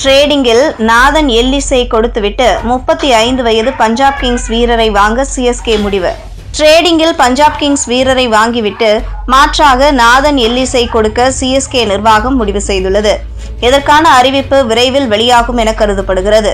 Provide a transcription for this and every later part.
ட்ரேடிங்கில் நாதன் எல்லிஸை கொடுத்துவிட்டு 35 வயது பஞ்சாப் கிங்ஸ் வீரரை வாங்க சிஎஸ்கே முடிவு. ட்ரேடிங்கில் பஞ்சாப் கிங்ஸ் வீரரை வாங்கிவிட்டு மாற்றாக நாதன் எல்லிஸை கொடுக்க சிஎஸ்கே நிர்வாகம் முடிவு செய்துள்ளது. இதற்கான அறிவிப்பு விரைவில் வெளியாகும் என கருதப்படுகிறது.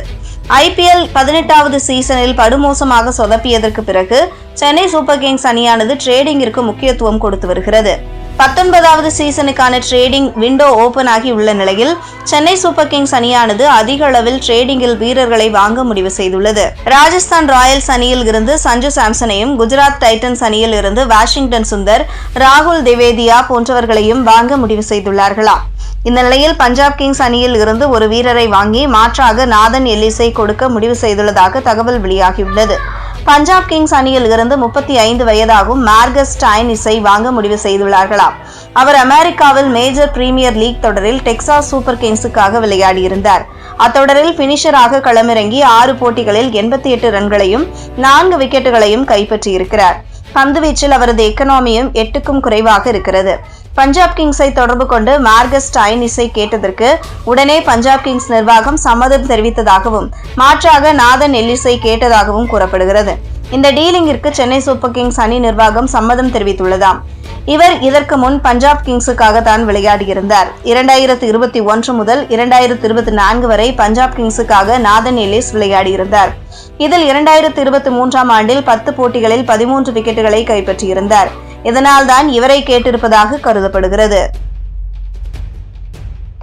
IPL 18வது சீசனில் படுமோசமாக சொதப்பியதற்கு பிறகு சென்னை சூப்பர் கிங்ஸ் அணியானது ட்ரேடிங்கிற்கு முக்கியத்துவம் கொடுத்து வருகிறது. 19வது சீசனுக்கான ட்ரேடிங் விண்டோ ஓபன் ஆகி உள்ள நிலையில் சென்னை சூப்பர் கிங்ஸ் அணியானது அதிக அளவில் ட்ரேடிங்கில் வீரர்களை வாங்க முடிவு செய்துள்ளது. ராஜஸ்தான் ராயல்ஸ் அணியில் இருந்து சஞ்சு சாம்சனையும், குஜராத் டைட்டன்ஸ் அணியில் இருந்து வாஷிங்டன் சுந்தர், ராகுல் திவேதியா போன்றவர்களையும் வாங்க முடிவு செய்துள்ளார்களாம். இந்த நிலையில் பஞ்சாப் கிங்ஸ் அணியில் இருந்து ஒரு வீரரை வாங்கி மாற்றாக நாதன் எல்லிஸை கொடுக்க முடிவு செய்துள்ளதாக தகவல் வெளியாகியுள்ளது. பஞ்சாப் கிங்ஸ் அணியில் இருந்து 35 வயதாகும் மார்கஸ் ஸ்டைனிஸை வாங்க முடிவு செய்துள்ளார்களாம். அவர் அமெரிக்காவில் மேஜர் பிரீமியர் லீக் தொடரில் டெக்சாஸ் சூப்பர் கிங்ஸுக்காக விளையாடியிருந்தார். அத்தொடரில் பினிஷராக களமிறங்கி 6 போட்டிகளில் 88 ரன்களையும் 4 விக்கெட்டுகளையும் கைப்பற்றியிருக்கிறார். பந்துவீச்சில் அவரது எக்கனாமியும் 8க்கும் குறைவாக இருக்கிறது. பஞ்சாப் கிங்ஸை தொடர்பு கொண்டு மார்கஸ் ஸ்டைனிஸை கேட்டதற்கு உடனே பஞ்சாப் கிங்ஸ் நிர்வாகம் சம்மதம் தெரிவித்ததாகவும் மாற்றாக நாதன் எல்லிஸை கேட்டதாகவும் கூறப்படுகிறது. இந்த டீலிங்கிற்கு சென்னை சூப்பர் கிங்ஸ் அணி நிர்வாகம் சம்மதம் தெரிவித்துள்ளதாம். இவர் இதற்கு முன் பஞ்சாப் கிங்ஸுக்காக தான் விளையாடியிருந்தார். 2021 முதல் 2024 வரை பஞ்சாப் கிங்ஸுக்காக நாதன் எல்லிஸ் விளையாடியிருந்தார். இதில் 2023ஆம் ஆண்டில் 10 போட்டிகளில் 13 விக்கெட்டுகளை கைப்பற்றியிருந்தார். இதனால்தான் இவரை கேட்டிருப்பதாக கருதப்படுகிறது.